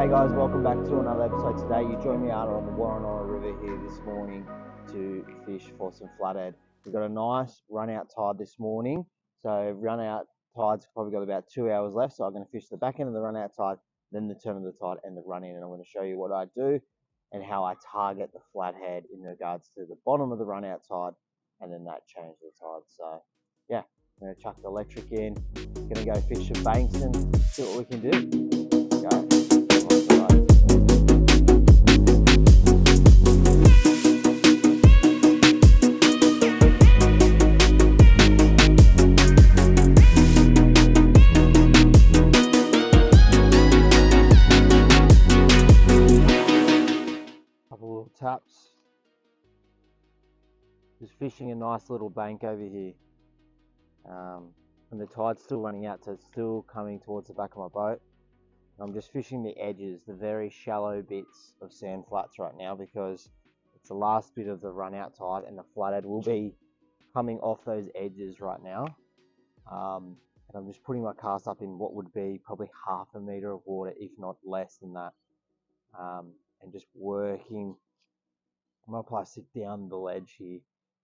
G'day guys, welcome back to another episode today. You join me out on the Warrenora River here this morning to fish for some flathead. We've got a nice run out tide this morning. So run out tide's probably got about 2 hours left. So I'm going to fish the back end of the run out tide, then the turn of the tide and the run in. And I'm going to show you what I do and how I target the flathead in regards to the bottom of the run out tide and then that change the tide. So yeah, I'm going to chuck the electric in, going to go fish some banks and see what we can do. Couple little taps. Just fishing a nice little bank over here. And the tide's still running out, so it's still coming towards the back of my boat. I'm just fishing the edges, the very shallow bits of sand flats right now because it's the last bit of the run out tide and the flathead will be coming off those edges right now. And I'm just putting my cast up in what would be probably half a meter of water, if not less than that. And just working my plastic down the ledge here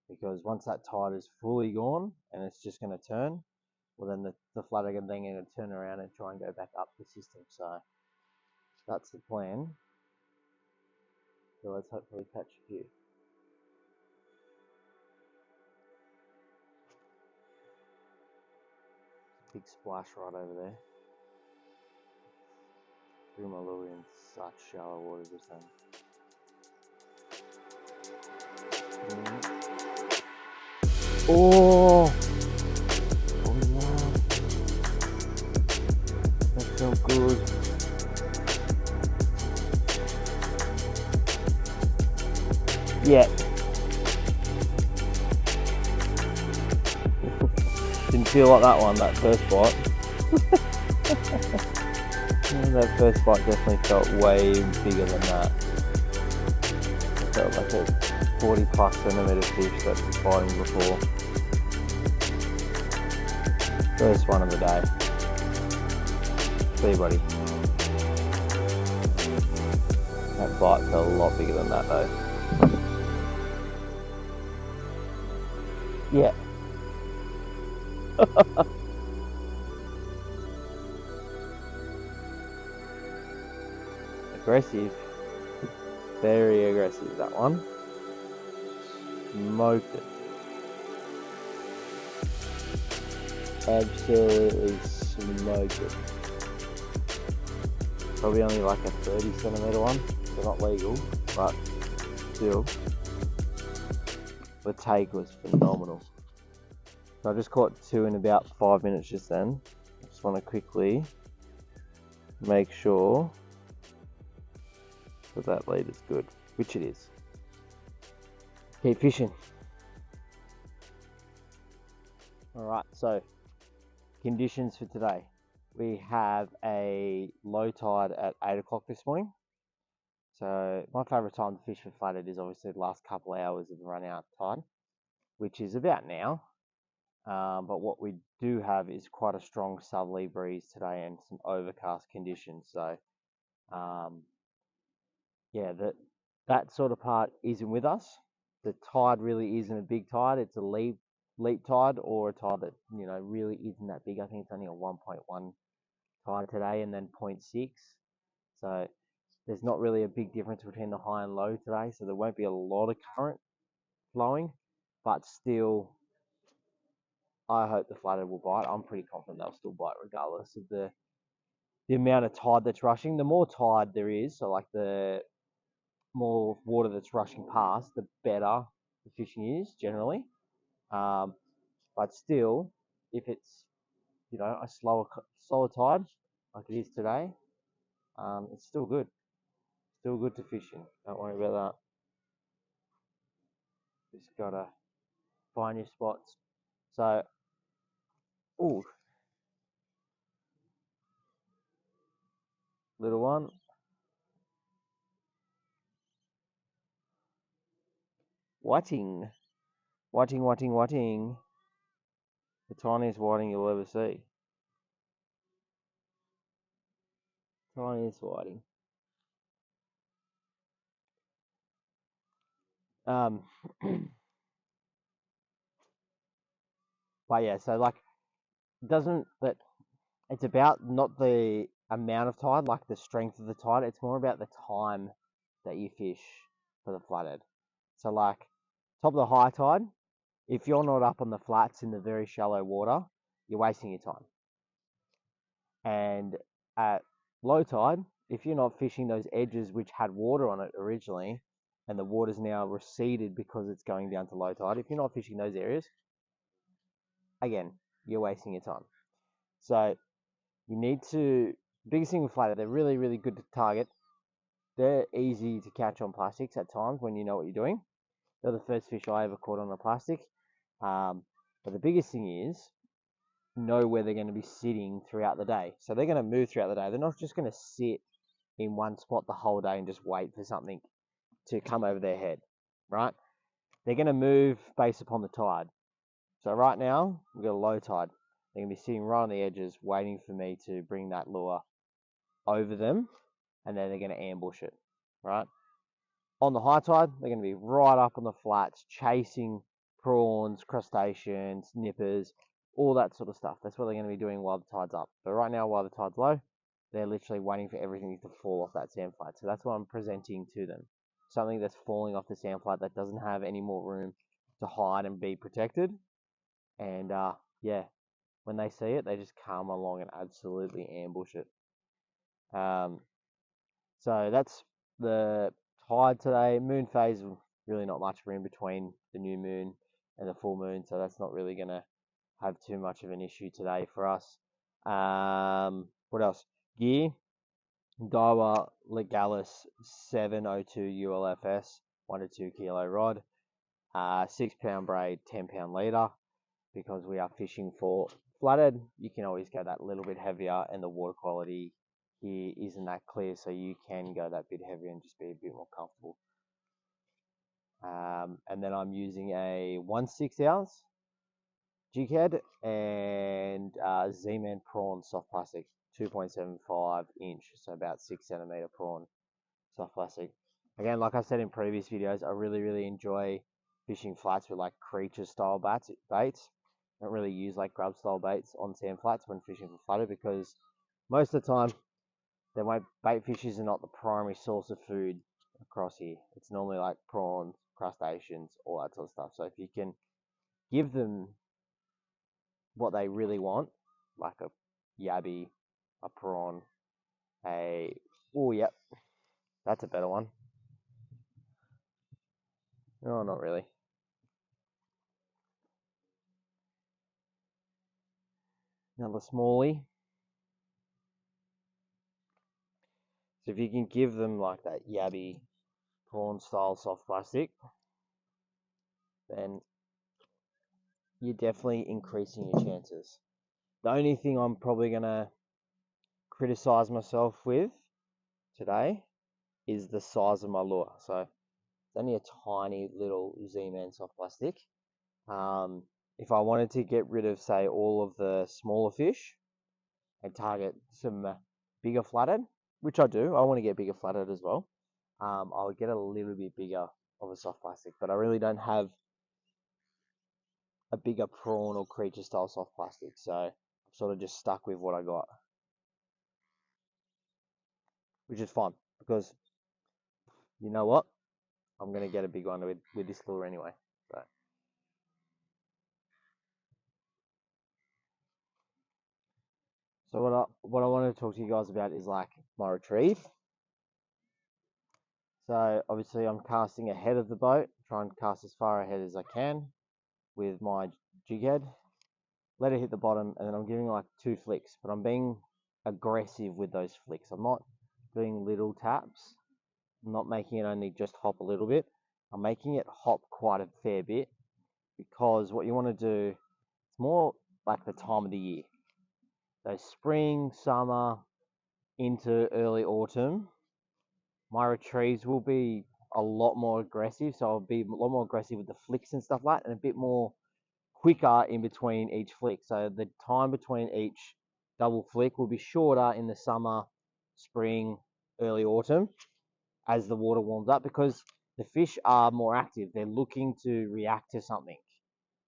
because once that tide is fully gone and it's just going to turn, well then the flathead is then going to turn around and try and go back up the system. So that's the plan. So let's hopefully catch a few. Big splash right over there. Threw my lure in such shallow water just then. Oh! Oh yeah! That felt good. Yeah. Didn't feel like that one, that first bite. That first bite definitely felt way bigger than that. It felt like a 40+ centimeter fish that was biting before. First one of the day. See, buddy. That bite felt a lot bigger than that though. Yeah. Aggressive. Very aggressive, that one. Smoked it. Absolutely smoked it. Probably only like a 30 centimeter one, so not legal, but still. The take was phenomenal. So I just caught two in about 5 minutes just then. I just want to quickly make sure that lead is good, which it is. Keep fishing. Alright, so conditions for today. We have a low tide at 8 o'clock this morning. So my favourite time to fish for flathead is obviously the last couple of hours of the run out tide, which is about now. But what we do have is quite a strong southerly breeze today and some overcast conditions. So yeah, that sort of part isn't with us. The tide really isn't a big tide. It's a leap tide or a tide that, you know, really isn't that big. I think it's only a 1.1 tide today and then 0.6. So there's not really a big difference between the high and low today. So there won't be a lot of current flowing, but still, I hope the flathead will bite. I'm pretty confident they'll still bite regardless of the amount of tide that's rushing. The more tide there is, so like the more water that's rushing past, the better the fishing is generally. But still, if it's, you know, a slower tide like it is today, it's still good. Still good to fish in. Don't worry about that. Just gotta find your spots. So, ooh, little one. Whiting. Whiting. The tiniest whiting you'll ever see. Tiniest whiting. Um, but yeah, so like, doesn't that it's about not the amount of tide, like the strength of the tide. It's more about the time that you fish for the flathead. So like, top of the high tide, if you're not up on the flats in the very shallow water, you're wasting your time. And at low tide, if you're not fishing those edges which had water on it originally, and the water's now receded because it's going down to low tide, if you're not fishing those areas, again, you're wasting your time. So you need to, biggest thing with flathead, they're really, really good to target. They're easy to catch on plastics at times when you know what you're doing. They're the first fish I ever caught on a plastic. But the biggest thing is know where they're going to be sitting throughout the day. So they're going to move throughout the day. They're not just going to sit in one spot the whole day and just wait for something to come over their head, right? They're going to move based upon the tide. So right now, we've got a low tide. They're going to be sitting right on the edges waiting for me to bring that lure over them, and then they're going to ambush it, right? On the high tide, they're going to be right up on the flats, chasing prawns, crustaceans, nippers, all that sort of stuff. That's what they're going to be doing while the tide's up. But right now, while the tide's low, they're literally waiting for everything to fall off that sand flat. So that's what I'm presenting to them. Something that's falling off the sand flat that doesn't have any more room to hide and be protected. And yeah, when they see it, they just come along and absolutely ambush it. So that's the tide today. Moon phase, really not much room between the new moon and the full moon, so that's not really going to have too much of an issue today for us. What else? Gear, Daiwa Legalis 702 ULFS, 1 to 2 kilo rod, 6 pound braid, 10 pound leader. Because we are fishing for flathead, you can always go that little bit heavier, and the water quality here isn't that clear, so you can go that bit heavier and just be a bit more comfortable. And then I'm using a 1/6 ounce jig head and Z-Man prawn soft plastic, 2.75 inch, so about 6 centimeter prawn soft plastic. Again, like I said in previous videos, I really enjoy fishing flats with like creature style baits. I don't really use like grub style baits on sand flats when fishing for flathead, because most of the time bait fishes are not the primary source of food across here. It's normally like prawns, crustaceans, all that sort of stuff. So if you can give them what they really want, like a yabby, a prawn, oh yep, that's a better one. No, not really. Another smallie. So if you can give them like that yabby prawn style soft plastic, then you're definitely increasing your chances. The only thing I'm probably going to criticize myself with today is the size of my lure. So it's only a tiny little Z-Man soft plastic. If I wanted to get rid of, say, all of the smaller fish and target some bigger flathead, which I do, I want to get bigger flathead as well, I would get a little bit bigger of a soft plastic, but I really don't have a bigger prawn or creature style soft plastic, so I'm sort of just stuck with what I got, which is fine, because you know what, I'm going to get a big one with this lure anyway. So what I wanted to talk to you guys about is like my retrieve. So obviously I'm casting ahead of the boat, try and cast as far ahead as I can with my jig head, let it hit the bottom, and then I'm giving like 2 flicks, but I'm being aggressive with those flicks. I'm not doing little taps. I'm not making it only just hop a little bit. I'm making it hop quite a fair bit, because what you want to do, it's more like the time of the year. So spring, summer, into early autumn, my retrieves will be a lot more aggressive. So I'll be a lot more aggressive with the flicks and stuff like that, and a bit more quicker in between each flick. So the time between each double flick will be shorter in the summer, spring, early autumn as the water warms up, because the fish are more active. They're looking to react to something.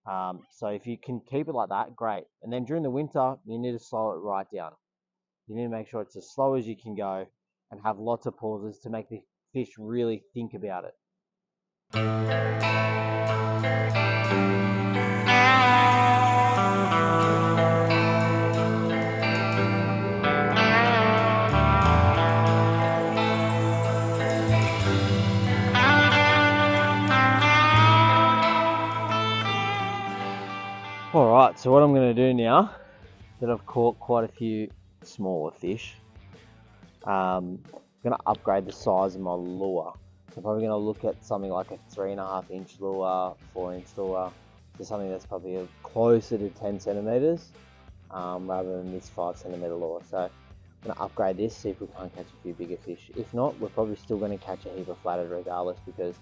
So if you can keep it like that, great. And then during the winter, you need to slow it right down. You need to make sure it's as slow as you can go and have lots of pauses to make the fish really think about it. Alright, so what I'm going to do now, that I've caught quite a few smaller fish, I'm going to upgrade the size of my lure. So I'm probably going to look at something like a 3.5 inch lure, 4-inch lure, to something that's probably closer to 10 centimeters rather than this 5 centimeter lure. So I'm going to upgrade this, see if we can't catch a few bigger fish. If not, we're probably still going to catch a heap of flathead regardless, because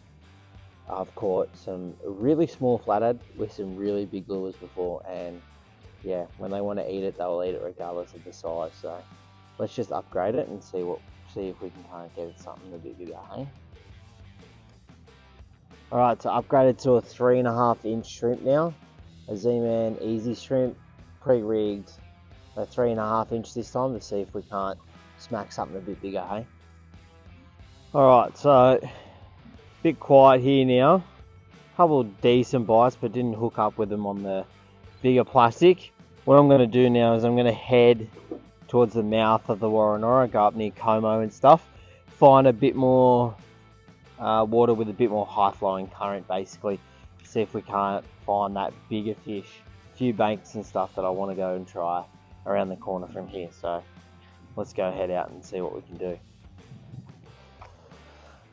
I've caught some really small flathead with some really big lures before, and yeah, when they want to eat it, they'll eat it regardless of the size. So let's just upgrade it and see if we can kind of get it something a bit bigger, hey? Alright, so upgraded to a 3.5 inch shrimp now. A Z-Man easy shrimp, pre-rigged, a 3.5 inch this time, to see if we can't smack something a bit bigger, hey? Alright, so bit quiet here now. Couple decent bites, but didn't hook up with them on the bigger plastic. What I'm going to do now is I'm going to head towards the mouth of the Warrenora, go up near Como and stuff, find a bit more water with a bit more high flowing current, basically, see if we can't find that bigger fish. A few banks and stuff that I want to go and try around the corner from here. So let's go head out and see what we can do.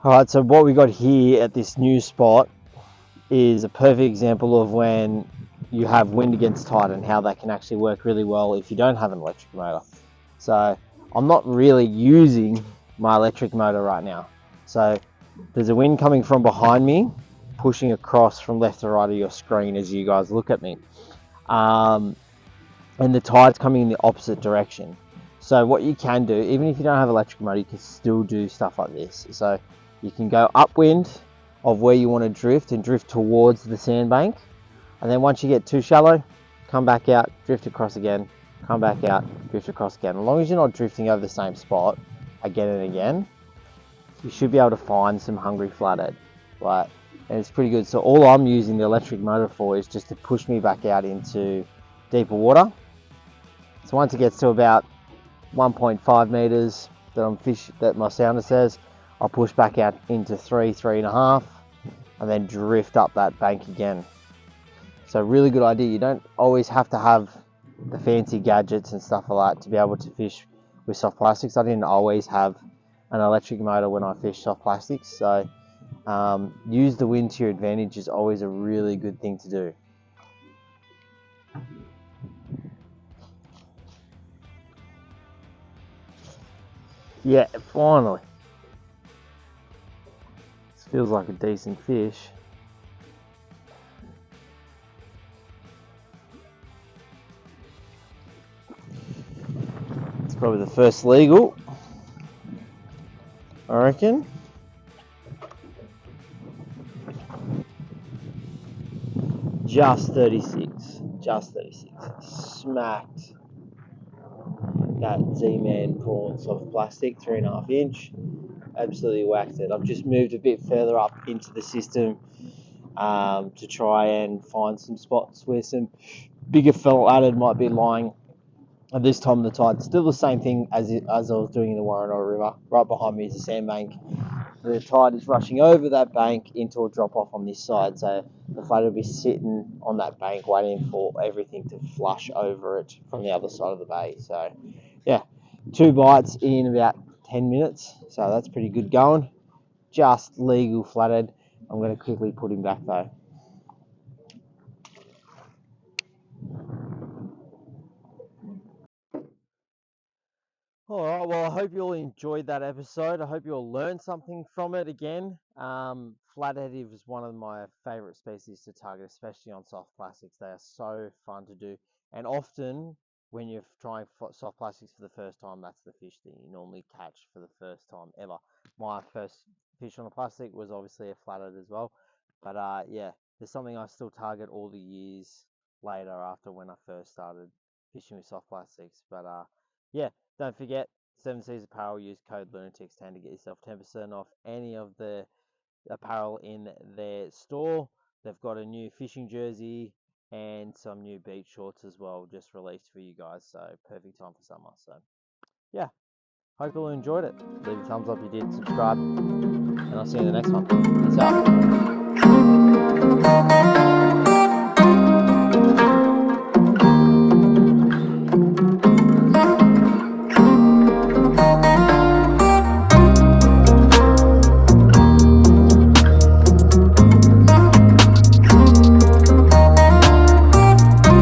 Alright, so what we got here at this new spot is a perfect example of when you have wind against tide and how that can actually work really well if you don't have an electric motor. So I'm not really using my electric motor right now. So there's a wind coming from behind me, pushing across from left to right of your screen as you guys look at me. And the tide's coming in the opposite direction. So what you can do, even if you don't have electric motor, you can still do stuff like this. So you can go upwind of where you want to drift and drift towards the sandbank. And then once you get too shallow, come back out, drift across again, come back out, drift across again. As long as you're not drifting over the same spot again and again, you should be able to find some hungry flathead. Right? And it's pretty good. So all I'm using the electric motor for is just to push me back out into deeper water. So once it gets to about 1.5 meters that my sounder says, I'll push back out into 3.5, and then drift up that bank again. So really good idea. You don't always have to have the fancy gadgets and stuff like that to be able to fish with soft plastics. I didn't always have an electric motor when I fished soft plastics. So use the wind to your advantage is always a really good thing to do. Yeah, finally. This feels like a decent fish. It's probably the first legal, I reckon. Just 36. Smacked that Z-Man prawn soft plastic, 3.5 inch. Absolutely whacked it. I've just moved a bit further up into the system to try and find some spots where some bigger flathead might be lying. At this time of the tide, still the same thing as I was doing in the Warrenora River. Right behind me is a sandbank. The tide is rushing over that bank into a drop off on this side, so the flathead will be sitting on that bank waiting for everything to flush over it from the other side of the bay. So yeah, 2 bites in about 10 minutes, so that's pretty good going. Just legal flathead. I'm going to quickly put him back though. Alright, well I hope you all enjoyed that episode. I hope you all learned something from it again. Flathead is one of my favourite species to target, especially on soft plastics. They are so fun to do, and often when you're trying soft plastics for the first time, that's the fish that you normally catch for the first time ever. My first fish on the plastic was obviously a flathead as well. But yeah, there's something I still target all the years later after when I first started fishing with soft plastics. But yeah, don't forget, 7 Seas Apparel, use code Lunatics10 to get yourself 10% off any of the apparel in their store. They've got a new fishing jersey and some new beach shorts as well, just released for you guys. So perfect time for summer. So yeah, hope you all enjoyed it. Leave a thumbs up if you did, subscribe, and I'll see you in the next one. Peace out.